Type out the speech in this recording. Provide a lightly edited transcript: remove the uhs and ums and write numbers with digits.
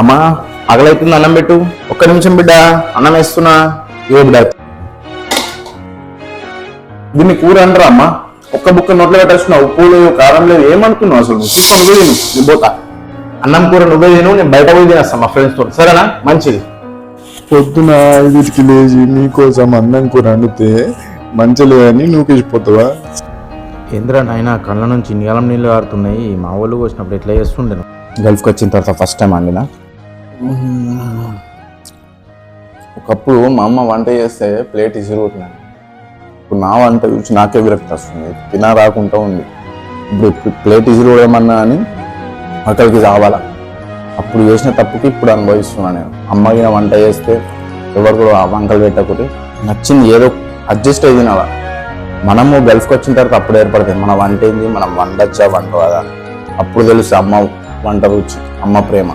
అమ్మా ఆకలైతుంది, అన్నం పెట్టు. ఒక్క నిమిషం బిడ్డ, అన్నం వేస్తున్నా. ఏ బిడ్డ దీన్ని కూర అంటారా అమ్మా? ఒక్క బుక్క నోట్లో పెట్టేస్తున్నావు, ఉప్పు లేదు కారం లేదు, ఏమనుకున్నావు అసలు? చూసుకొని నువ్వే తిను, నేను పోతా. అన్నం కూర నువ్వే తిను, నేను బయట పోయి తినేస్తాను మా ఫ్రెండ్స్ తోటి, సరేనా? మంచిది. పొద్దున 5కి లేచి నీకోసం అన్నం కూర వండితే మంచిలేదని నూకేసిపోతావా? ఏంద్రా నాయన, కళ్ళ నుంచి నీలం నీళ్ళు కారుతున్నాయి. మా వాళ్ళు వచ్చినప్పుడు ఎట్లా చేస్తుండేను. గల్ఫ్కి వచ్చిన తర్వాత ఫస్ట్ టైం అండినా. ఒకప్పుడు మా అమ్మ వంట చేస్తే ప్లేట్ ఇసిరుకుంటున్నాను. ఇప్పుడు నా వంట చూసి నాకే విరక్తి వస్తుంది, తినా రాకుండా ఉంది. ఇప్పుడు ప్లేట్ ఇసిరుకోవడమన్నా అని అక్కడికి రావాలా. అప్పుడు చేసిన తప్పుకి ఇప్పుడు అనుభవిస్తున్నాను నేను. అమ్మగిన వంట చేస్తే ఎవరు కూడా వంకలు పెట్టకపోతే నచ్చింది ఏదో అడ్జస్ట్ అయ్యి తినాలా. మనము గల్ఫ్కి వచ్చిన తర్వాత అప్పుడు ఏర్పడుతుంది మన వంట ఏంది, మనం వండొచ్చా వంట కదా. అప్పుడు తెలుసు అమ్మ వంట రుచి, అమ్మ ప్రేమ.